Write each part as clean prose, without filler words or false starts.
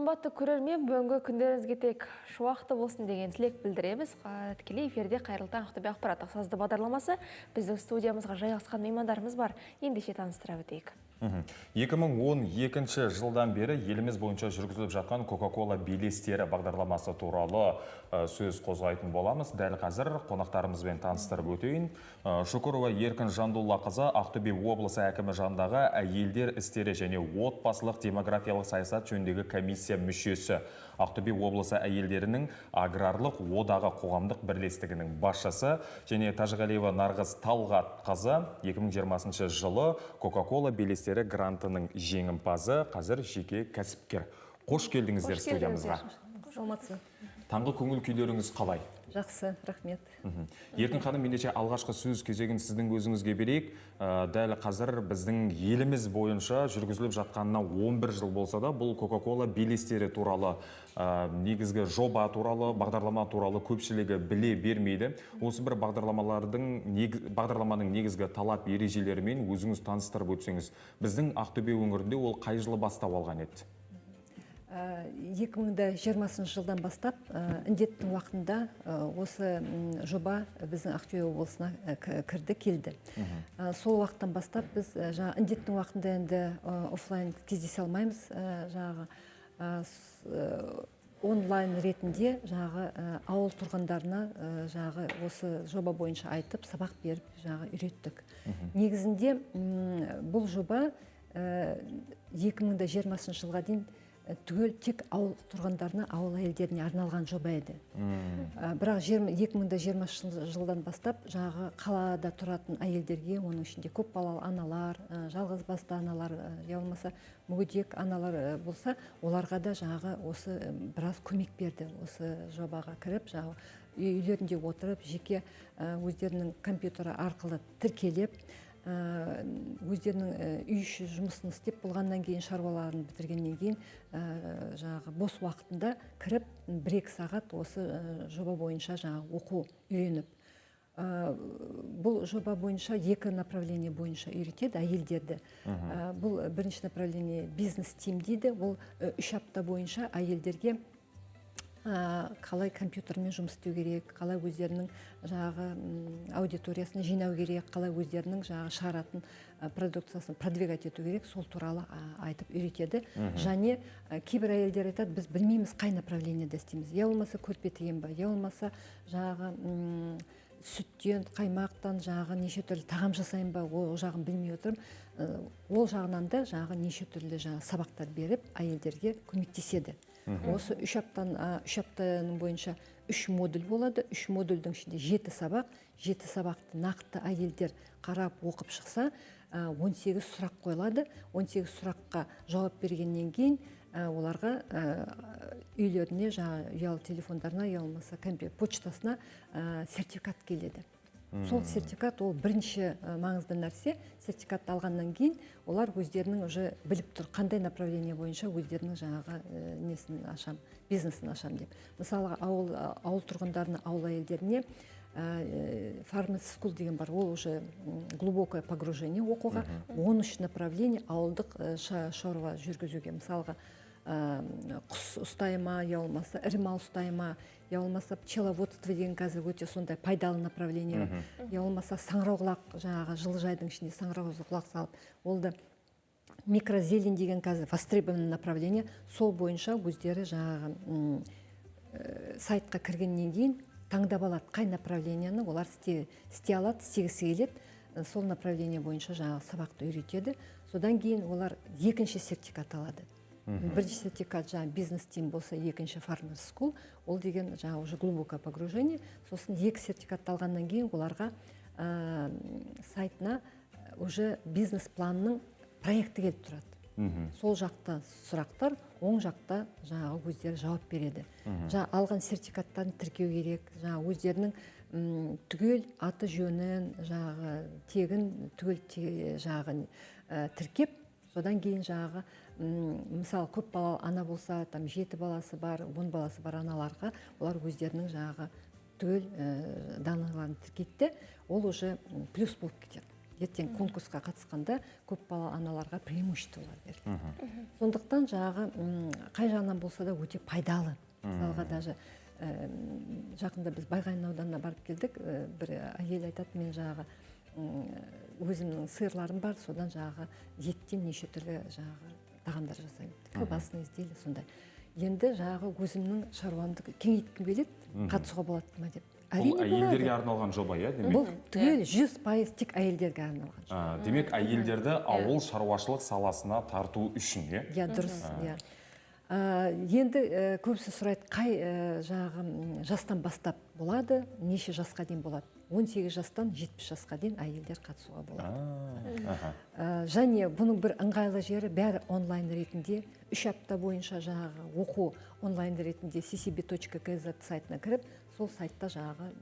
Қымбатты көрермен, бүгінгі күндеріңізге тек шуақты болсын деген тілек білдіреміз. Тікелей эфирде қайырлы таң Ақтөбе ақпараттық сазды бағдарламасы. Біздің студиямызға жайғасқан меймандарымыз бар. Ендеше таныстыра өтейік. 2012 жылдан бері еліміз бойынша жүргізіліп жатқан Coca-Cola белестері бағдарламасы туралы сөз қозғайтын боламыз. Дәл қазір қонақтарымызбен таныстырып өтейін. Шукурова Еркін Жандуллақызы Ақтөбе облысы әкімі жанындағы әйелдер істері және отбасылық демографиялық саясат жөніндегі комиссия мүшесі. Ақтөбе облысы әйелдерінің аграрлық одағы қоғамдық бірлестігінің басшысы және Тажғалиева Нарғыз Талғатқызы 2020 жылы Coca-Cola белестері грантының жеңімпазы, қазір жеке кәсіпкер. Қош келдіңіздер студиямызға. Таңғы көңіл күйлеріңіз қалай? Жақсы, рахмет. Еркін ханым, мендеше алғашқы сөз кезегін сіздің өзіңізге берейік. Дәл қазір біздің еліміз бойынша жүргізіліп жатқанына 11 жыл болса да, бұл Coca-Cola белестері туралы негізгі жоба туралы, бағдарлама туралы көпшілігі біле бермейді. Осы бір бағдарламаның негізгі талап ережелерімен өзіңіз таныстырып өтсеңіз, біздің Ақтөбе өңірінде ол қай жылы бастап алған еді? 2020 жылдан бастап індеттің уақытында осы жоба біздің Ақтөбе облысына келді. Сол уақыттан бастап біз індеттің уақытында енді офлайн кездесе алмаймыз. Онлайн ретінде ауыл тұрғындарына осы жоба бойынша айтып, сабақ беріп үйреттік. Негізінде бұл жоба 2020 жылға дейін түгел тек ауыл тұрғындарына, ауыл әйелдеріне арналған жоба еді. Бірақ 2020 жылдан бастап қалада тұратын әйелдерге, оның ішінде көп балалы аналар, жалғыз басты аналар, болмаса мүгедек аналар болса, оларға да осы біраз көмек берді. Осы жобаға кіріп, үйлерінде отырып, жеке өздерінің компьютері арқылы тіркелеп, өздерінің үй іші жұмысын істеп болғаннан кейін, шаруаларын бітіргеннен кейін бос уақытында кіріп 1-2 сағат осы жоба бойынша оқу үйреніп. Бұл жоба бойынша 2 направление бойынша үйретеді әйелдерді. Бұл бірінші направление бизнес-тим дейді. Бұл 3 апта бойынша әйелдерге қалай компьютермен жұмыс істеу керек, қалай өздерінің аудиториясын жинау керек, қалай өздерінің шығаратын продукциясын продвигать ету керек, сол туралы айтып үйретеді. Және кейбір әйелдер айтады, біз білмейміз қай направлениеде істейміз. Я болмаса көрпе тіген ба, я болмаса сүттен, қаймақтан неше түрлі тағам жасайын ба, ол жағын білмей отырып, ол жағынан да неше түрлі сабақтар беріп, әйелдерге көмектеседі. Осы 3 аптаның бойынша 3 модуль болады. 3 модульдің ішінде 7 сабақ. 7 сабақты нақты әйелдер қарап оқып шықса, 18 сұрақ қойылады. 18 сұраққа жауап бергеннен кейін оларға үйлеріне, ұялы телефондарына, болмаса почтасына сертификат келеді. Сол сертификат ол бірінші маңызды нәрсе. Сертификатты алғаннан кейін олар өздерінің біліп тұр, қандай направление бойынша өздерінің бизнесін ашам деп. Мысалы, ауыл тұрғындарына, ауыл әйелдеріне Pharmacy School деген бар, ол глубокое погружение оқуға, 13 направление ауылдық шаруа жүргізуге. Мысалға, құс ұстайма, болмаса ірі мал ұстайма, болмаса пчеловодство деген қазір өте сондай пайдалы направление, болмаса саңырауқұлақ, жылыжайдың ішінде саңырауқұлақ салып, ол да микрозелень деген қазір востребованный направление, сол бойынша өздері сайтқа кіргеннен кейін таңдап алады, қай направленияны олар істей алады, істегісі келеді, сол направление бойынша сабақты үйретеді. Содан кейін олар екінші сертификат алады. Бірінші сертификат бизнес-тим болса, екінші Pharmacy School, ол деген глубокое погружение. Сосын 2 сертификат алғаннан кейін оларға сайтына бизнес-планның проекті келіп тұрады. Сол жақта сұрақтар, оң жақта өздері жауап береді. Алған сертификаттарын тіркеу керек, өздерінің түгел аты жөнін, тегін түгел тіркеп, содан кейін мысалы, көп балалы ана болса, 7 баласы бар, 10 баласы бар аналарға, олар өздерінің түгел даналарын тіркетті, ол плюс болып кетеді. ертең конкурсқа қатысқанда көпбалалы аналарға преимуществолар беріледі. Сондықтан жаңағы қай жағынан болса да өте пайдалы. Мысалға даже жақында біз Байғанин ауданына барып келдік, бір әйел айтады, мен жаңағы өзімнің сиырларым бар, содан жаңағы еттен неше түрлі жаңағы тағамдар жасаймын. Колбасный изделие сондай. Енді жаңағы өзімнің шаруамды кеңейткім келеді, қатысуға болады ма деп. Бұл әйелдерге арналған жоба, иә, демек? Бұл түгел 100% тек әйелдерге арналған жоба. Демек, әйелдерді ауыл шаруашылық саласына тарту үшін, иә? Иә, дұрыс, иә. Енді көбісі сұрайды, қай жаңағы жастан бастап болады, неше жасқа дейін болады? 18 жастан 70 жасқа дейін әйелдер қатысуға болады. Және бұның бір ыңғайлы жері бәрі онлайн ретінде, 3 апта бойынша жаңағы оқу онлайн ретінде ccb.kz сайтына кіріп, сол сайтта жаңағы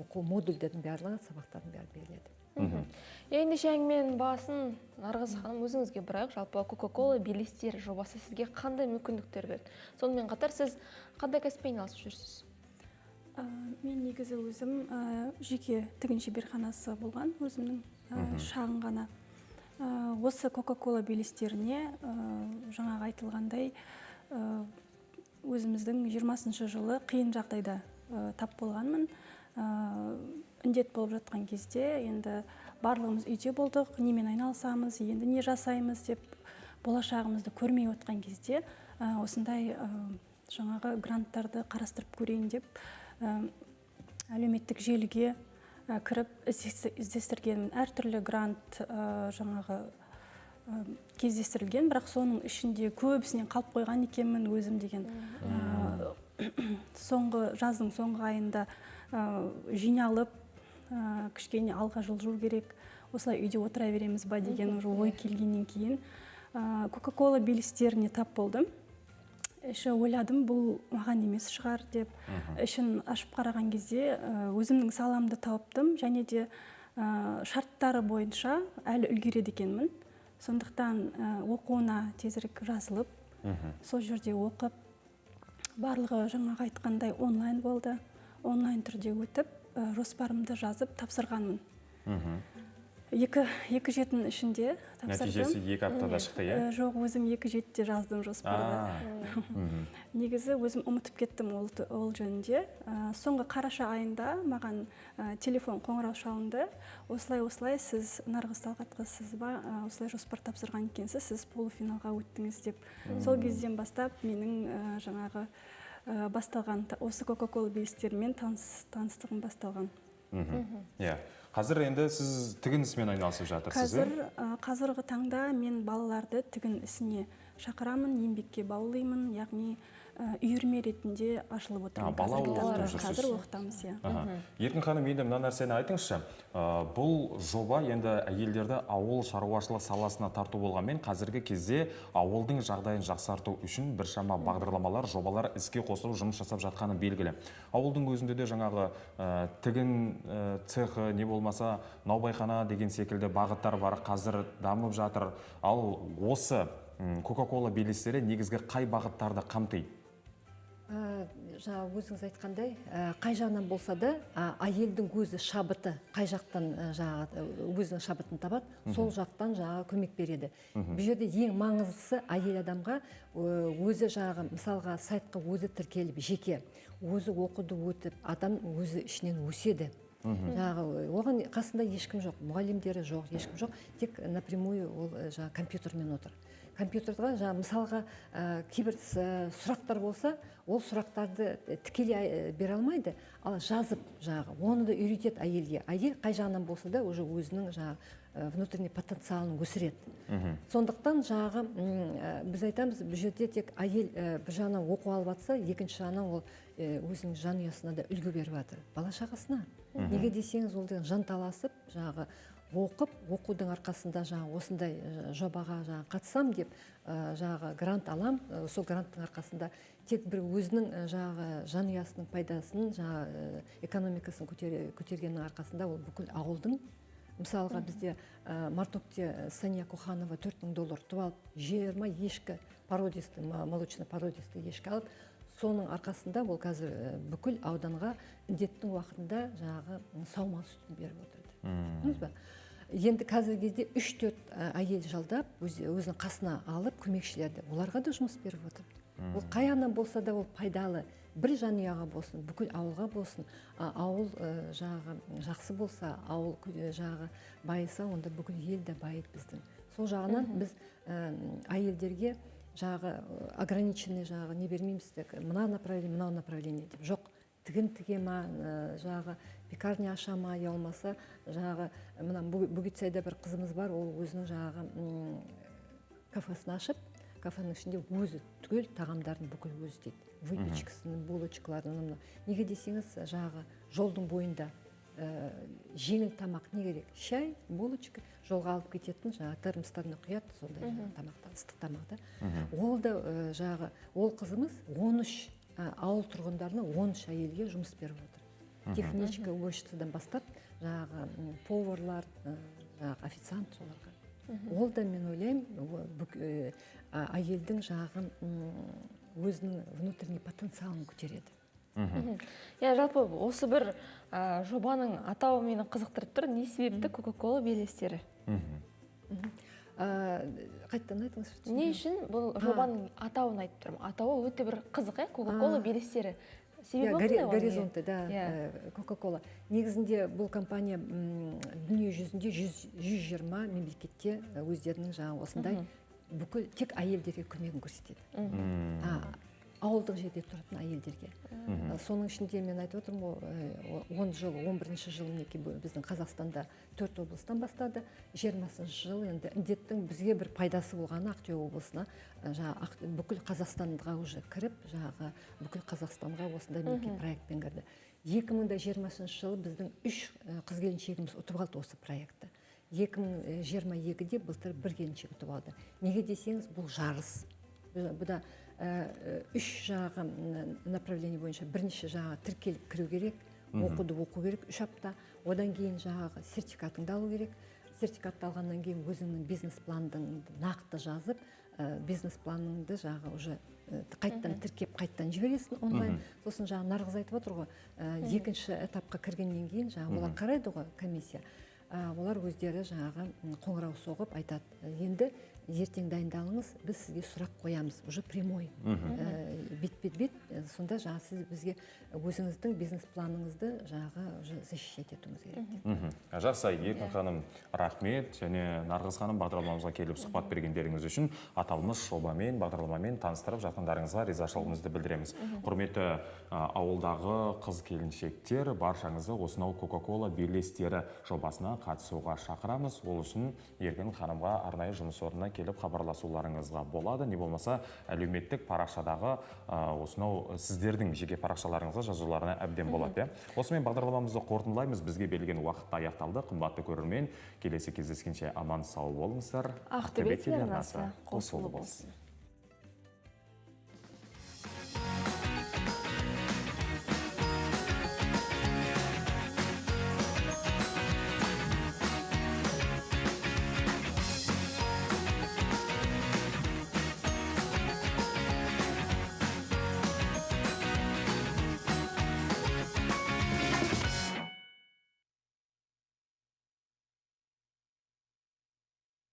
оқу модульдердің барлығы, сабақтардың бәрі беріледі. Ендеше әңгіменің басын Нарғыз ханым өзіңізге бұрайық. Жалпы Coca-Cola белестері жобасы сізге қандай мүмкіндіктер берді? Сонымен қатар сіз қандай кәсіппен айналысып жүрсіз? Мен негізі өзім жеке тігін шеберханасы болған, өзімнің шағын ғана. Осы Coca-Cola белестеріне жаңағы айтылғандай өзіміздің 20-шы жылы қиын жағдайда тап болғанмын. Індет болып жатқан кезде енді барлығымыз үйде болдық, немен айналысамыз, енді не жасаймыз деп болашағымызды көрмей отқан кезде осындай жаңағы гранттарды қарастырып көрейін деп әлеуметтік желіге кіріп іздестіргенмін. Әртүрлі грант жаңағы кездестірілген, бірақ соның ішінде көбісінен қалып қойған екенмін өзім деген. Жаздың соңғы айында жиналып, кішкене алға жылжу керек, осылай үйде отыра береміз ба деген ой келгеннен кейін Coca-Cola белестеріне тап болдым. Ойладым, бұл маған емес шығар деп. Ішін ашып қараған кезде өзімнің саламды тауыптым, және де шарттары бойынша әлі үлгереді екенмін. Сондықтан оқуына тезірек жазылып, сол жерде оқып, барлығы жаңағы айтқандай онлайн болды. Онлайн түрде өтіп, жоспарымды жазып тапсырғанмын. Екі жетінің ішінде тапсырдым. Нәтижесі 2 аптада шықты, е? Жоқ, өзім 2 жетіде жаздым жоспарды. Негізі өзім ұмытып кеттім ол жөнінде. Соңғы қараша айында маған телефон қоңырау шалынды. Осылай, сіз Нарғыз Талғатқызы, сіз ба, осылай жоспар тапсырған екенсіз, сіз полуфиналға өттіңіз деп. Сол кезден бастап менің жаңағы басталған, осы Coca-Cola белестерімен таныстығым басталған. Қазір енді сіз тігін ісімен айналысып жатырсыз, Қазіргі таңда мен балаларды тігін ісіне шақырамын, еңбекке баулаймын, яғни үйірме ретінде ашылып отырмын. Қазір оқытамыз. Еркін ханым, енді мына нәрсені айтыңызшы. Бұл жоба енді әйелдерді ауыл шаруашылық саласына тарту болғанмен, қазіргі кезде ауылдың жағдайын жақсарту үшін біршама бағдарламалар, жобалар іске қосылып жұмыс жасап жатқаны белгілі. Ауылдың өзінде де жаңағы тігін цехы, не болмаса наубайхана деген секілді бағыттар бар, қазір дамып жатыр. Ал осы Coca-Cola белестері негізгі қай бағыттарды қамтиды? Жаңа өзіңіз айтқандай, қай жағынан болса да, әйелдің өзі шабыты, қай жақтан өзінің шабытын табады, сол жақтан көмек береді. Бұл жерде ең маңыздысы әйел адамға өзі мысалға сайтқа өзі тіркеліп, жеке, өзі оқуды өтіп, адам өзі ішінен өседі. Оған қасында ешкім жоқ, мұғалімдері жоқ, ешкім жоқ, тек напрямую ол компьютермен отыр. Компьютерға мысалға кейбір сұрақтар болса, ол сұрақтарды тікелей бере алмайды, ал жазып оны да үйретеді әйелге. Әйел қай жағынан болса да уже өзінің внутренний потенциалын өсіреді. Сондықтан біз айтамыз, бұл жерде тек әйел бір жағынан оқу алып жатса, екінші жағынан ол өзінің жанұясына да үлгі беріп жатыр, бала шағасына. Неге десеңіз, ол жанталасып, оқудың арқасында осындай жобаға қатысам деп грант алам, сол гранттың арқасында тек бір өзінің жанұясының пайдасын, экономикасын көтергеннің арқасында ол бүкіл ауылдың, мысалға бізде Мартокте Сания Коханова $4000 туып алып, 20 ешкі породисті, молочный породисті ешкі алып, соның арқасында ол қазір бүкіл ауданға індеттің уақытында саумал сүтін беріп отырды. Енді қазіргі кезде 3-4 әйел жалдап, өзінің қасына алып, көмекшілерді, оларға да жұмыс беріп отыр. Ол қай болса да ол пайдалы. Бір жанұяға болсын, бүкіл ауылға болсын, ауыл жағы жақсы болса, ауыл жағы байыса, онда бүкіл ел де байып біздің. Сол жағынан біз әйелдерге жағы ограниченный жағы не бермейміз, мына направление деп. Жоқ, тігін тіге ма, жағы пекарня аша ма, болмаса жағы мына Бөгетсайда бір қызымыз бар, ол өзінің жағы кафесін ашып, кафенің ішінде өзі түгел тағамдарын бүкіл өзі дейді. Выпечкасын, булочкаларын. Неге десеңіз, жағы жолдың бойында жеңіл тамақ не керек? Шай, булочка, жолға алып кететін, жағы термостарына құяды, сондай тамақта, ыстық тамақта. Ол да жағы, ол қызымыз 13 ауыл тұрғындарына 13 әйелге жұмыс беріп отыр. Техничка, уборщицадан бастап, жағы поварлар, жағы официант соларға. Ол да мен ойлаймын, әйелдің жағы өзінің внутренний потенциалын көтереді. Жалпы осы бір жобаның атауы мені қызықтырып тұр. Не себепті Кока-Кола белестері? Қайттан айтыңыз? Не үшін бұл жобаның атауын айтып тұрмын? Атауы өте бір қызық, Кока-Кола белестері. Горизонты, да, Кока-Кола. Негізінде бұл компания дүние жүзінде 120 мемлекетте өздерінің жаңа осындай бүкіл тек әйелдерге көмегін көрсетеді. Ауылдық жерде тұратын әйелдерге. Соның ішінде мен айтып отырмын, 11-ші жыл біздің Қазақстанда 4 облыстан бастады, 20-ші жыл енді індеттің бізге бір пайдасы болғаны Ақтөбе облысына бүкіл Қазақстанға уже кіріп, бүкіл Қазақстанға осындай мекен проектпен кірді. 2020 жылы біздің 3 қыз-келіншегіміз ұтып алды осы проектті. 2022-де былтыр бір келіншек ұтып алды. Неге десеңіз, бұл жарыс. Бұда 3 жағы направление бойынша бірнеше жағы тіркеліп кіру керек, оқуды оқу керек 3 апта. Одан кейін жағы сертификатыңды алу керек. Сертификатты алғаннан кейін өзіңнің бизнес-планыңды нақты жазып, бизнес-планыңды жағы уже қайттан тіркеп, қайттан жібересің онлайн. Сосын жағы Нарғыз айтып отыр ғой, 2-ші этапқа кіргеннен кейін жағы олар қарайды ғой комиссия. Олар өздері жағы қоңырау соғып айтады, енді ертең дайындалыңыз, біз сізге сұрақ қоямыз, уже прямой, бет-бет-бет, сонда жағы сіз бізге өзіңіздің бизнес-планыңызды жағы защищать етуіңіз керек. Жақсы, Еркін ханым, рахмет, және Нарғыз ханым бағдарламамызға келіп сұхбат бергендеріңіз үшін аталмыш жобамен, бағдарламамен таныстырып жатқандарыңызға ризашылығымызды білдіреміз. Құрметті ауылдағы қыз-келіншектер, баршаңызды осынау Кока-Кола белестері жобасына қатысуға шақырамыз. Ол үшін Еркін ханымға арнайы жұмыс орнына келіп хабарласуларыңызға болады. Не болмаса әлеуметтік парақшадағы осынау сіздердің жеке парақшаларыңызға жазуларына әбден болады. Осымен бағдарламамызды қорытындылаймыз. Бізге берілген уақытта аяқталды. Қымбатты көрермен, келесі кездескенше аман сау болыңыздар. Ақтөбе телеарнасы қосулы болсын.